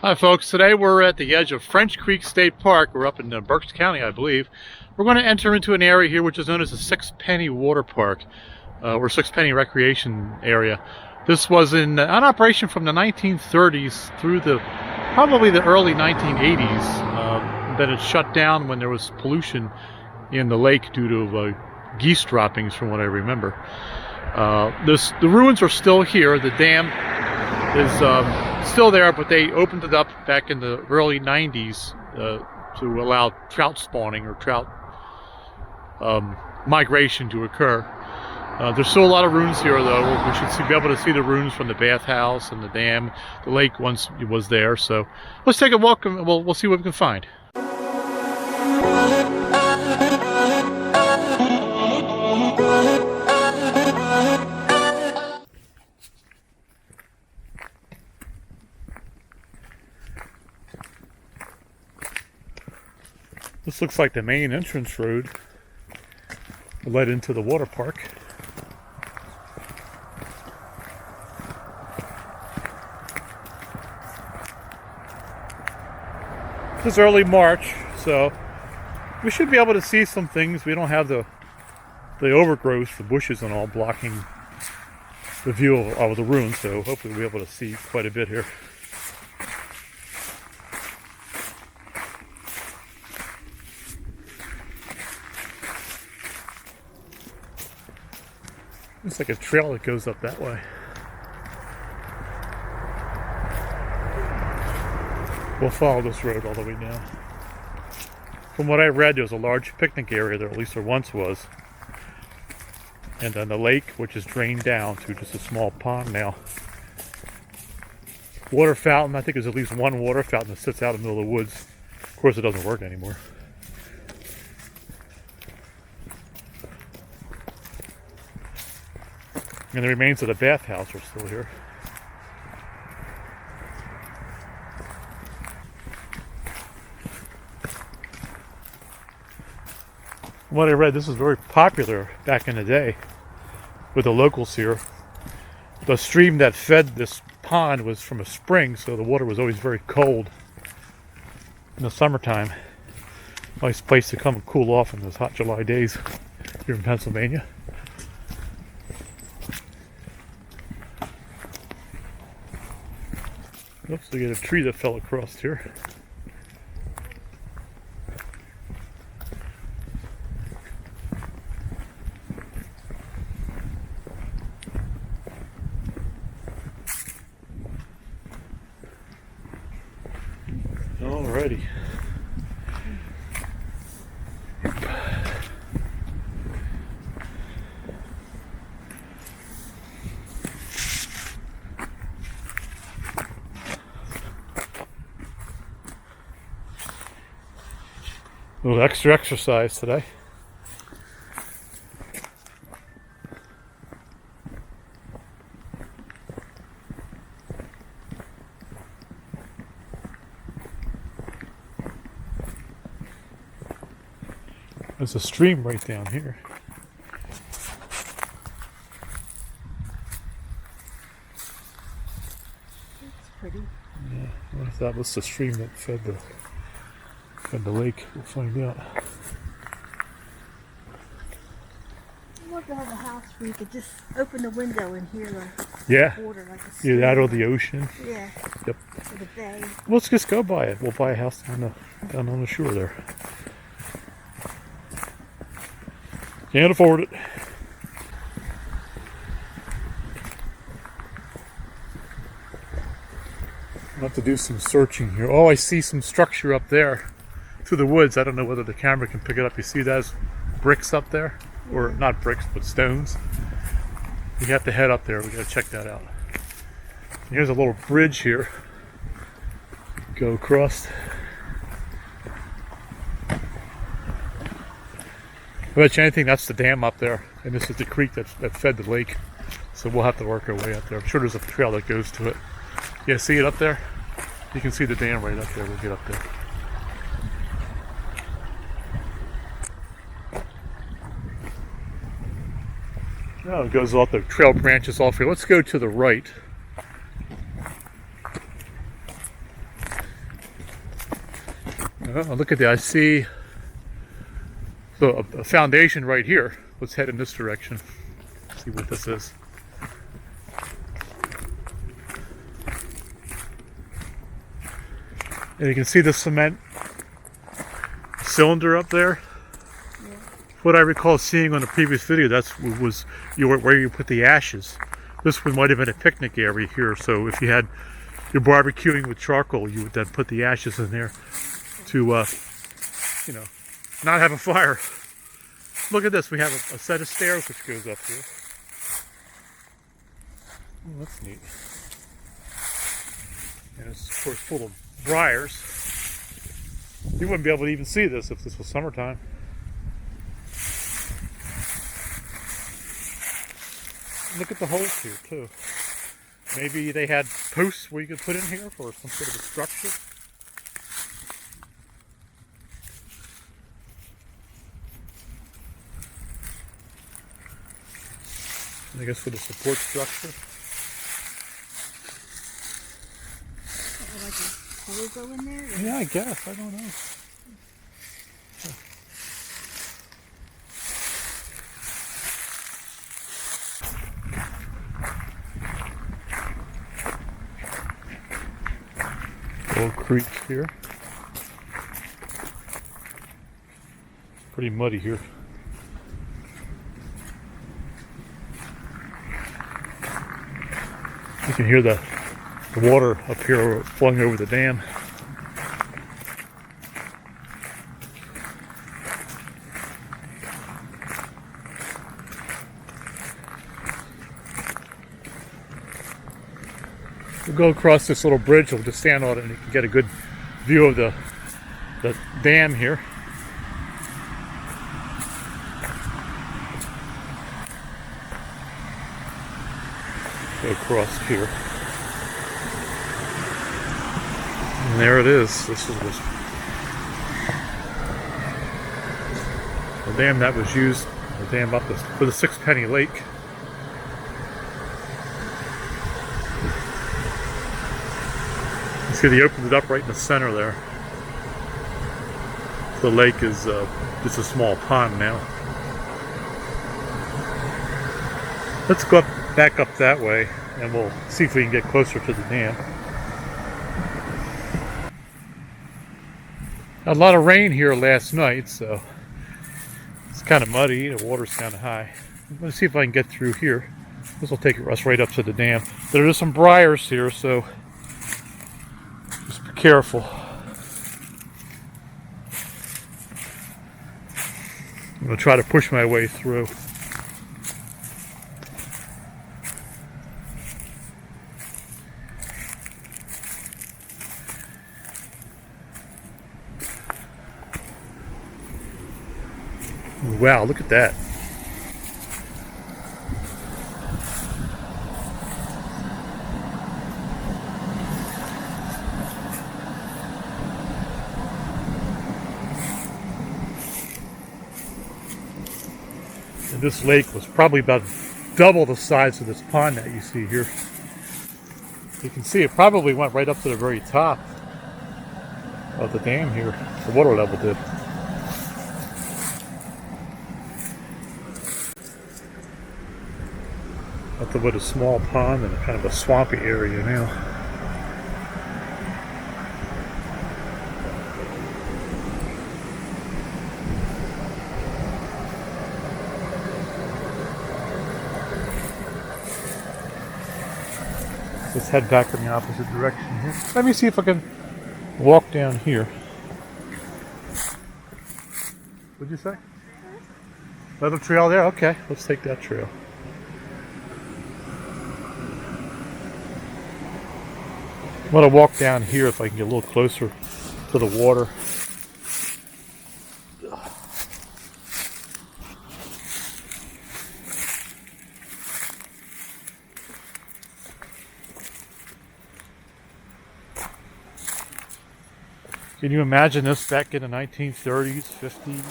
Hi folks, today we're at the edge of French Creek State Park. We're up in Berks County, I believe. We're going to enter into an area here which is known as the Six-Penny Water Park, or Six-Penny Recreation Area. This was on operation from the 1930s through probably the early 1980s. Then it shut down when there was pollution in the lake due to geese droppings, from what I remember. The ruins are still here. The dam is still there, but they opened it up back in the early 90s to allow trout spawning or trout migration to occur. There's still a lot of ruins here, though. We should be able to see the ruins from the bathhouse and the dam. The lake once was there, so let's take a walk and we'll see what we can find. This looks like the main entrance road that led into the water park. This is early March, so we should be able to see some things. We don't have the overgrowth, the bushes and all blocking the view of the ruins, so hopefully we'll be able to see quite a bit here. Looks like a trail that goes up that way. We'll follow this road all the way down. From what I read, there's a large picnic area there, at least there once was. And then the lake, which is drained down to just a small pond now. Water fountain, I think there's at least one water fountain that sits out in the middle of the woods. Of course, it doesn't work anymore. And the remains of the bathhouse are still here. From what I read, this was very popular back in the day with the locals here. The stream that fed this pond was from a spring, so the water was always very cold in the summertime. Nice place to come and cool off in those hot July days here in Pennsylvania. Oops, we get a tree that fell across here. Alrighty. A little extra exercise today. There's a stream right down here. It's pretty. Yeah, well, that was the stream that fed the lake. We'll find out. I'd love to have a house where you could just open the window and hear the water like a stream. Yeah, out of the ocean. Yeah. Yep. Or the bay. Let's just go buy it. We'll buy a house down on the shore there. Can't afford it. I'll have to do some searching here. Oh, I see some structure up there through the woods. I don't know whether the camera can pick it up. You see those bricks up there? Or not bricks, but stones. We have to head up there. We gotta check that out. And here's a little bridge here. Go across. I bet you anything, that's the dam up there, and this is the creek that fed the lake. So we'll have to work our way up there. I'm sure there's a trail that goes to it. Yeah, see it up there? You can see the dam right up there. We'll get up there. Oh, it goes off, the trail branches off here. Let's go to the right. Oh, look at that. I see a foundation right here. Let's head in this direction. See what this is. And you can see the cement cylinder up there. Yeah. What I recall seeing on the previous video, was where you put the ashes. This one might have been a picnic area here, so if you had your barbecuing with charcoal, you would then put the ashes in there to, you know, not have a fire. Look at this, we have a set of stairs which goes up here. Oh, that's neat. And it's, of course, full of briars. You wouldn't be able to even see this if this was summertime. Look at the holes here, too. Maybe they had posts where you could put in here for some sort of a structure. I guess for the support structure. Like a hole go in there? Or? Yeah, I guess. I don't know. Little creek here. Pretty muddy here. You can hear the water up here flowing over the dam. We'll go across this little bridge. We'll just stand on it and you can get a good view of the dam here. Go across here. And there it is. This is the dam that was used, the dam up for the Sixpenny Lake. You see they opened it up right in the center there. The lake is just a small pond now. Let's go back up that way and we'll see if we can get closer to the dam. Had a lot of rain here last night, so it's kind of muddy. The water's kind of high. I'm going to see if I can get through here. This will take us right up to the dam. There are some briars here, so just be careful. I'm going to try to push my way through. Wow, look at that. And this lake was probably about double the size of this pond that you see here. You can see it probably went right up to the very top of the dam here. The water level did. Nothing but a small pond and kind of a swampy area now. Let's head back in the opposite direction here. Let me see if I can walk down here. What'd you say? Little trail there? Okay, let's take that trail. I want to walk down here if I can get a little closer to the water. Can you imagine this back in the 1930s, 50s,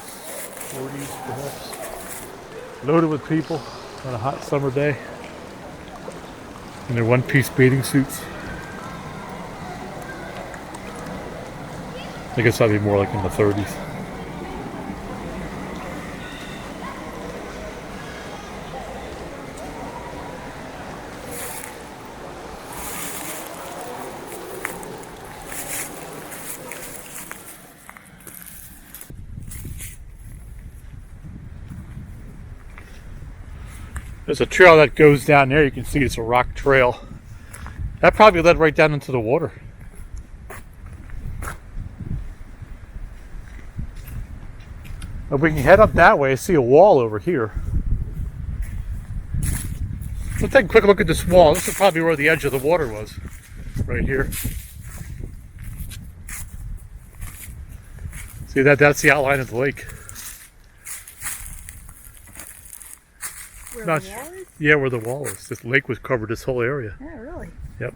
40s perhaps? Loaded with people on a hot summer day in their one-piece bathing suits. I guess that'd be more like in the 30s. There's a trail that goes down there. You can see it's a rock trail. That probably led right down into the water. If we can head up that way, I see a wall over here. Let's take a quick look at this wall. This is probably where the edge of the water was. Right here. See that? That's the outline of the lake. Where Not the wall is? Yeah, where the wall is. This lake was covered this whole area. Yeah, really? Yep.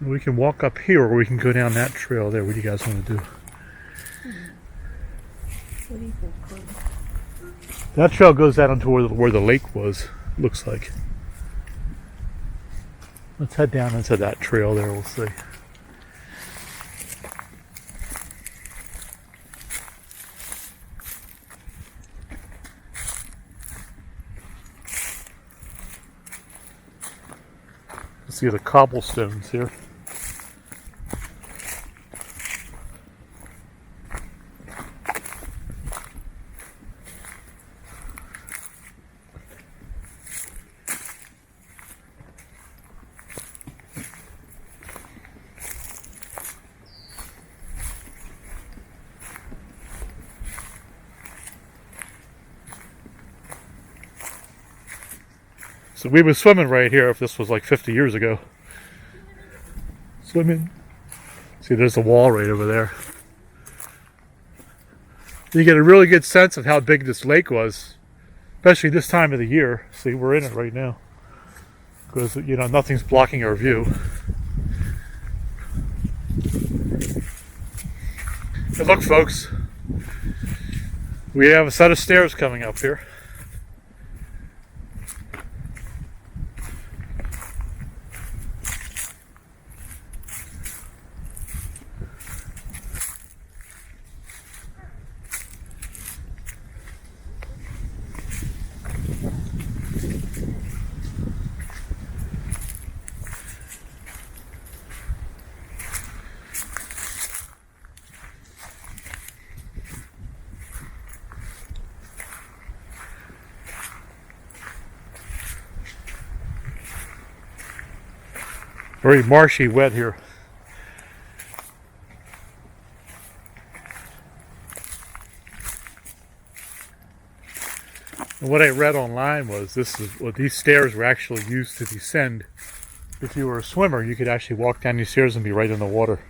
We can walk up here or we can go down that trail there. What do you guys want to do? What do you think, Cody? That trail goes down into where the lake was, looks like. Let's head down into that trail there, we'll see. See the cobblestones here. So we were swimming right here if this was like 50 years ago. Swimming. See, there's the wall right over there. You get a really good sense of how big this lake was, especially this time of the year. See, we're in it right now because, you know, nothing's blocking our view. And look, folks, we have a set of stairs coming up here. Very marshy, wet here. And what I read online was these stairs were actually used to descend. If you were a swimmer, you could actually walk down these stairs and be right in the water.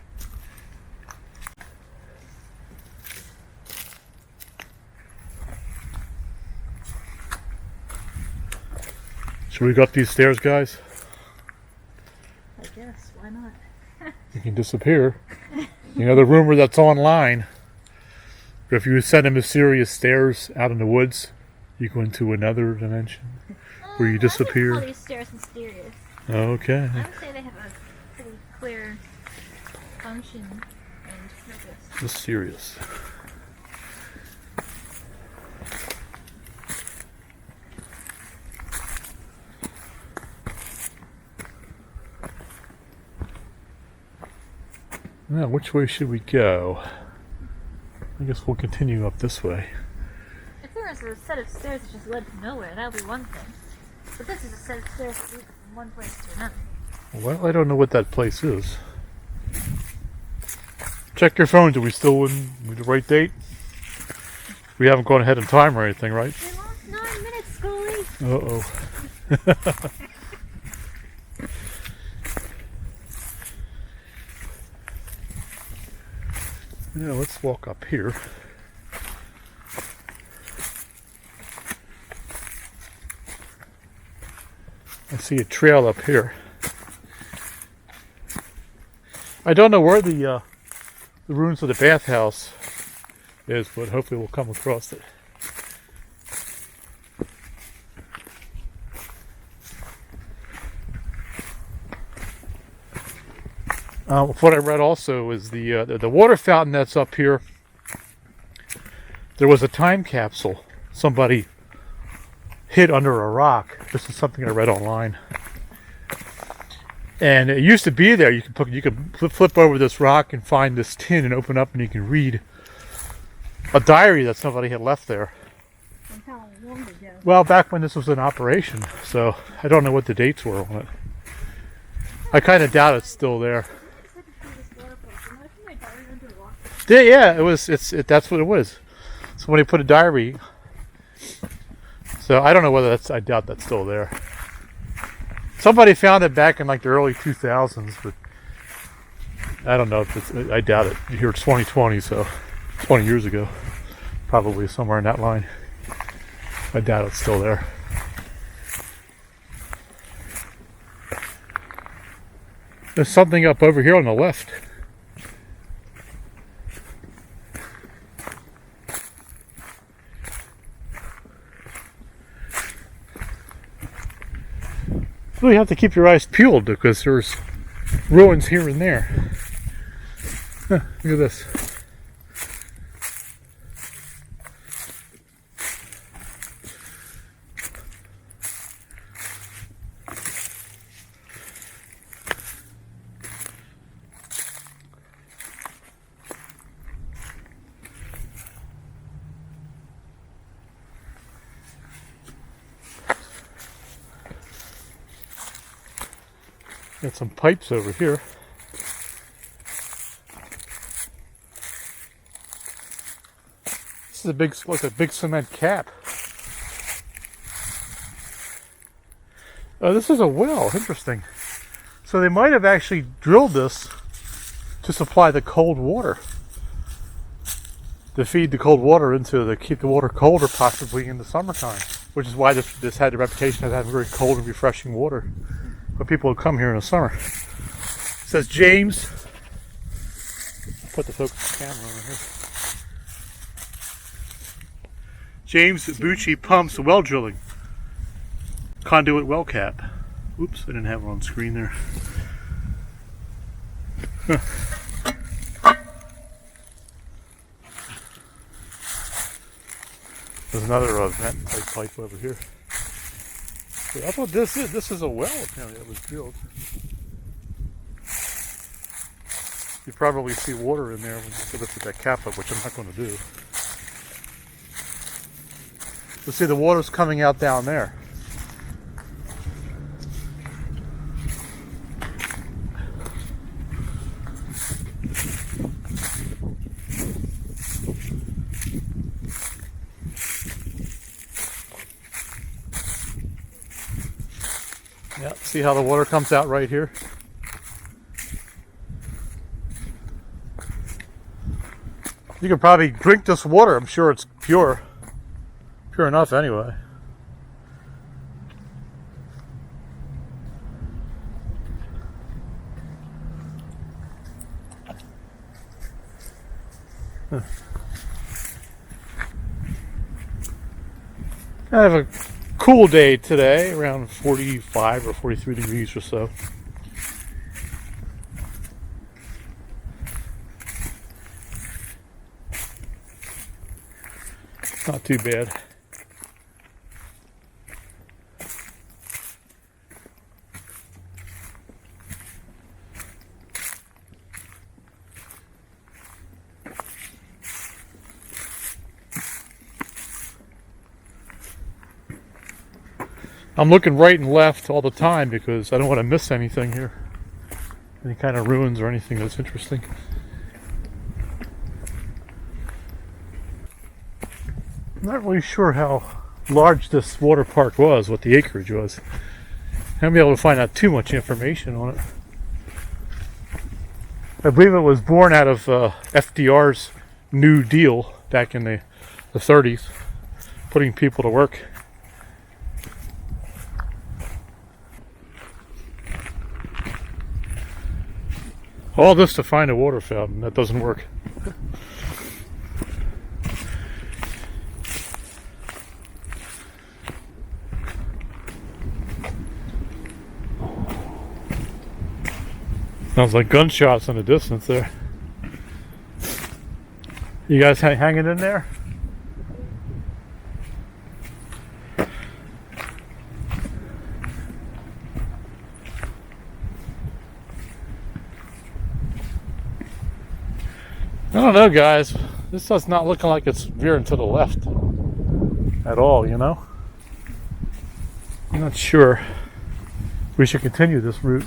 Should we go up these stairs, guys? I guess, why not? You can disappear. You know the rumor that's online, if you ascend a mysterious stairs out in the woods, you go into another dimension where you disappear. I would call these stairs mysterious. Okay. I would say they have a pretty clear function and purpose. Mysterious. Now, which way should we go? I guess we'll continue up this way. If there was a set of stairs that just led to nowhere, that would be one thing. But this is a set of stairs that lead from one place to another. Well, I don't know what that place is. Check your phone. Do we still in the right date? We haven't gone ahead in time or anything, right? We lost 9 minutes, Scully. Uh-oh. Yeah, let's walk up here. I see a trail up here. I don't know where the ruins of the bathhouse is, but hopefully we'll come across it. What I read also is the water fountain that's up here. There was a time capsule somebody hid under a rock. This is something I read online. And it used to be there. You could flip over this rock and find this tin and open up, and you can read a diary that somebody had left there. And how long ago? Well, back when this was in operation, so I don't know what the dates were on it. I kind of doubt it's still there. Yeah, it was. That's what it was. Somebody put a diary. So I don't know whether that's. I doubt that's still there. Somebody found it back in like the early 2000s, but I don't know if it's. I doubt it. Here it's 2020, so 20 years ago, probably somewhere in that line. I doubt it's still there. There's something up over here on the left. Well, you have to keep your eyes peeled because there's ruins here and there. Huh, look at this. Got some pipes over here. This is like a big cement cap. Oh, this is a well. Interesting. So they might have actually drilled this to supply the cold water. To feed the cold water keep the water colder, possibly in the summertime. Which is why this had the reputation of having very cold and refreshing water. But people would come here in the summer. It says James. I'll put the focus camera over here. James Bucci Pumps Well Drilling. Conduit well cap. Oops, I didn't have it on screen there. Huh. There's another vent type pipe over here. I thought this is a well apparently that was drilled. You probably see water in there when you lift that cap up, which I'm not going to do. You'll see the water's coming out down there. Yeah, see how the water comes out right here? You can probably drink this water. I'm sure it's pure. Pure enough anyway. Huh. I have a cool day today, around 45 or 43 degrees or so. Not too bad. I'm looking right and left all the time because I don't want to miss anything here. Any kind of ruins or anything that's interesting. I'm not really sure how large this water park was, what the acreage was. I haven't been able to find out too much information on it. I believe it was born out of FDR's New Deal back in the 30s, putting people to work. All this to find a water fountain. That doesn't work. Sounds like gunshots in the distance there. You guys hanging in there? I don't know, guys. This does not look like it's veering to the left at all, you know? I'm not sure. We should continue this route.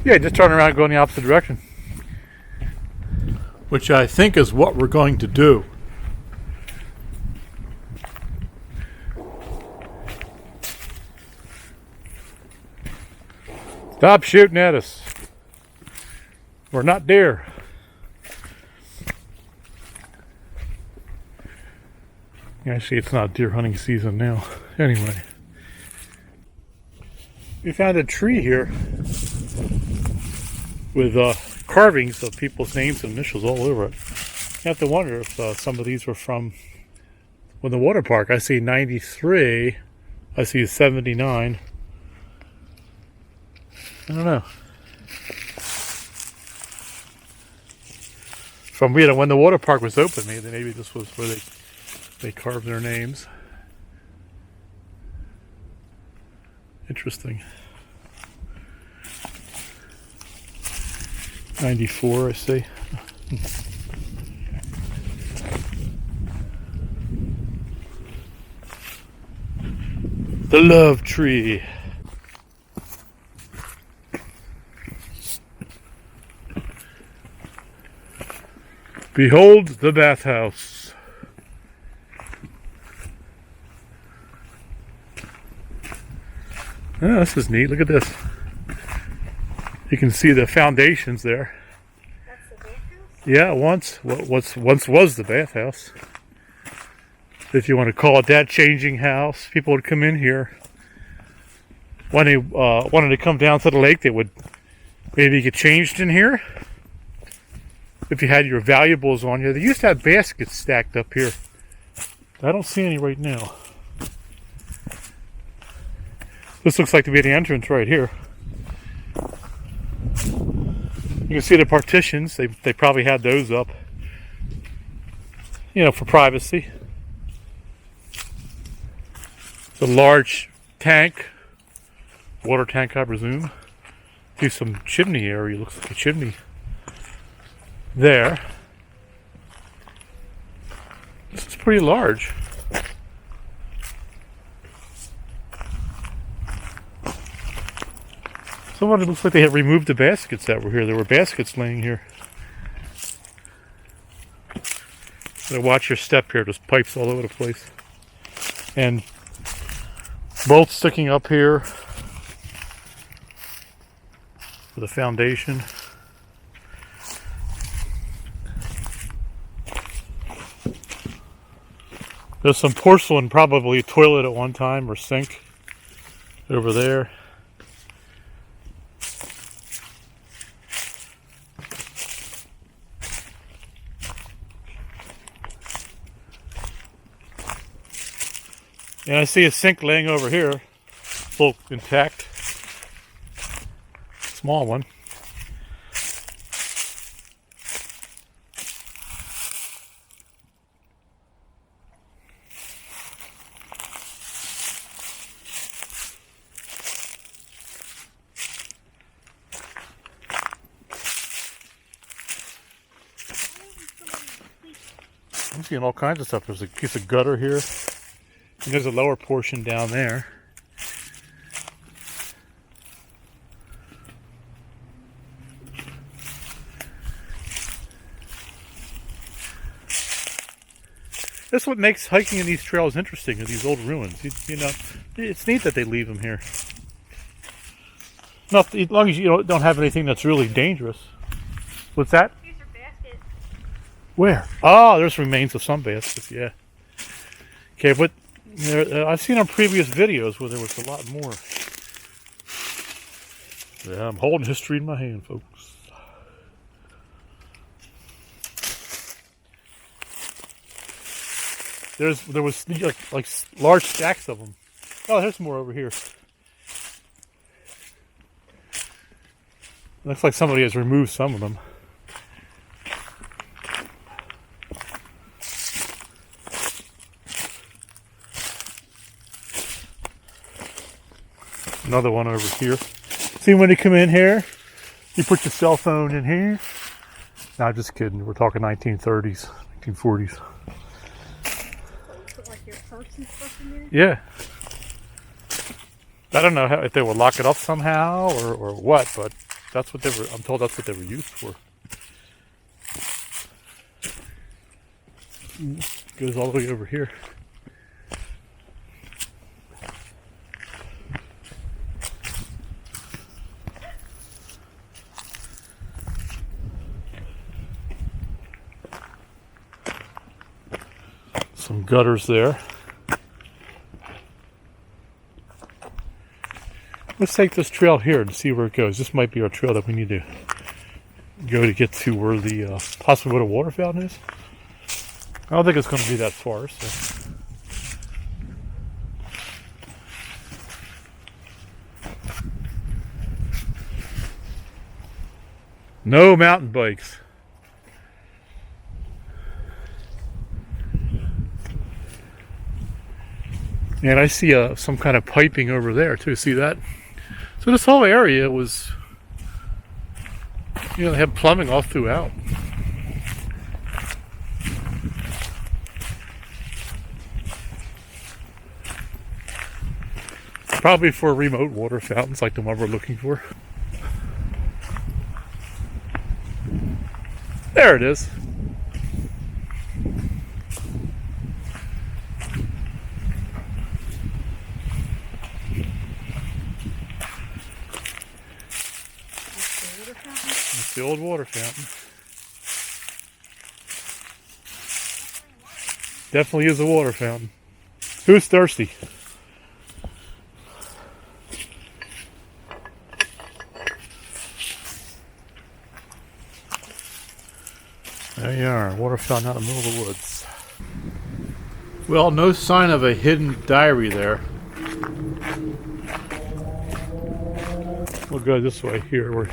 Yeah, just turn around and go in the opposite direction. Which I think is what we're going to do. Stop shooting at us. We're not deer. Actually, it's not deer hunting season now. Anyway. We found a tree here with carvings of people's names and initials all over it. You have to wonder if some of these were from the water park. I see 93. I see 79. I don't know. From when the water park was open, maybe this was where they carved their names. Interesting. 94, I see. The love tree. Behold the bathhouse. Oh, this is neat. Look at this. You can see the foundations there. That's the bathhouse? Yeah, once was the bathhouse. If you want to call it that, changing house. People would come in here. When they wanted to come down to the lake, they would maybe get changed in here. If you had your valuables on you. They used to have baskets stacked up here. I don't see any right now. This looks like to be the entrance right here. You can see the partitions. They probably had those up, you know, for privacy. It's a large tank, water tank, I presume. See some chimney area. Looks like a chimney there. This is pretty large. It looks like they had removed the baskets that were here. There were baskets laying here. So watch your step here. There's pipes all over the place. And bolts sticking up here for the foundation. There's some porcelain, probably a toilet at one time or sink over there. And I see a sink laying over here, full intact. Small one. I'm seeing all kinds of stuff. There's a piece of gutter here. And there's a lower portion down there. That's what makes hiking in these trails interesting, are these old ruins. You know, it's neat that they leave them here. Not as long as you don't have anything that's really dangerous. What's that? Here's your basket. Where? Oh, there's remains of some baskets, yeah. Okay, but I've seen on previous videos where there was a lot more. Yeah, I'm holding history in my hand, folks. there was like large stacks of them. Oh, there's more over here. Looks like somebody has removed some of them. Another one over here. See, when you come in here, you put your cell phone in here. No, just kidding. We're talking 1930s, 1940s. Put like your purse and stuff in there? Yeah. I don't know if they would lock it up somehow or what, but that's what they were. I'm told that's what they were used for. Goes all the way over here. Some gutters there. Let's take this trail here and see where it goes. This might be our trail that we need to go to get to where the possibly where the water fountain is. I don't think it's going to be that far. So. No mountain bikes. And I see some kind of piping over there too. See that? So this whole area was, they had plumbing all throughout. Probably for remote water fountains like the one we're looking for. There it is. It's the old water fountain. Definitely is a water fountain. Who's thirsty? There you are, water fountain out in the middle of the woods. Well, no sign of a hidden diary there. We'll go this way here.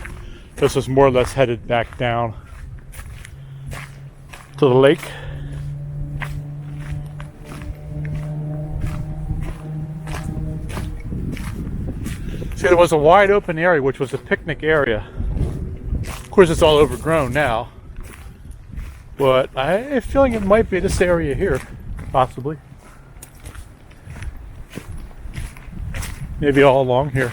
This is more or less headed back down to the lake. See, there was a wide open area which was a picnic area. Of course, it's all overgrown now. But I have a feeling it might be this area here, possibly. Maybe all along here.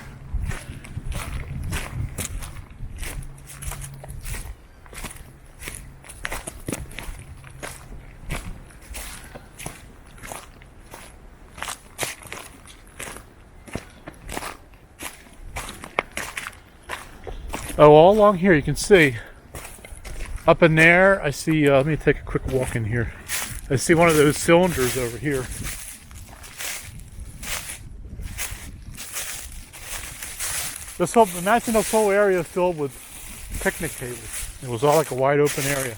Oh, all along here you can see. Up in there, I see, let me take a quick walk in here. I see one of those cylinders over here. Imagine this whole area filled with picnic tables. It was all like a wide open area.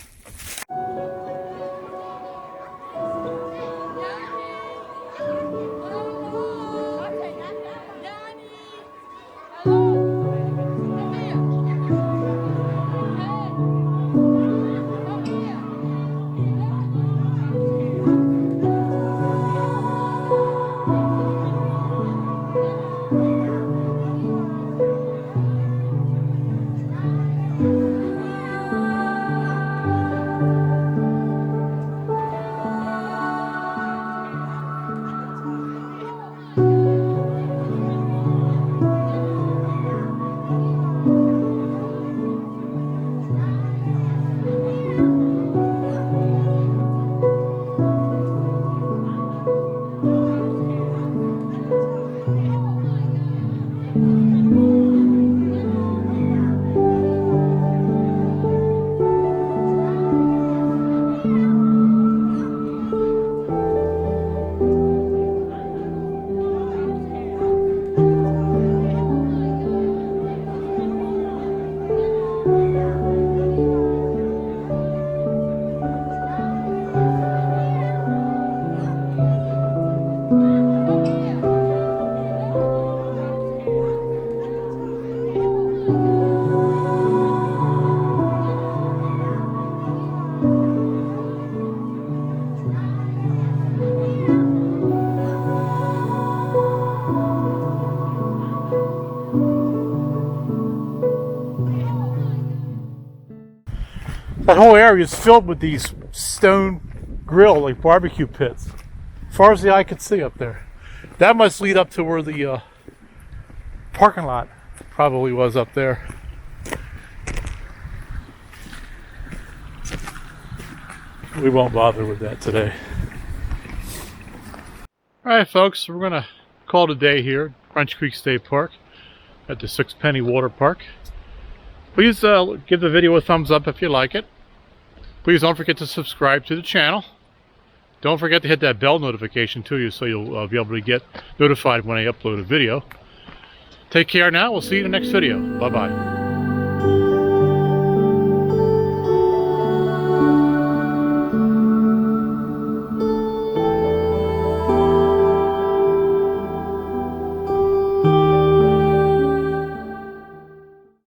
That whole area is filled with these stone grill, like barbecue pits. As far as the eye could see up there. That must lead up to where the parking lot probably was up there. We won't bother with that today. Alright folks, we're going to call it a day here at French Creek State Park at the Sixpenny Water Park. Please give the video a thumbs up if you like it. Please don't forget to subscribe to the channel. Don't forget to hit that bell notification too, so you'll be able to get notified when I upload a video. Take care now. We'll see you in the next video. Bye-bye.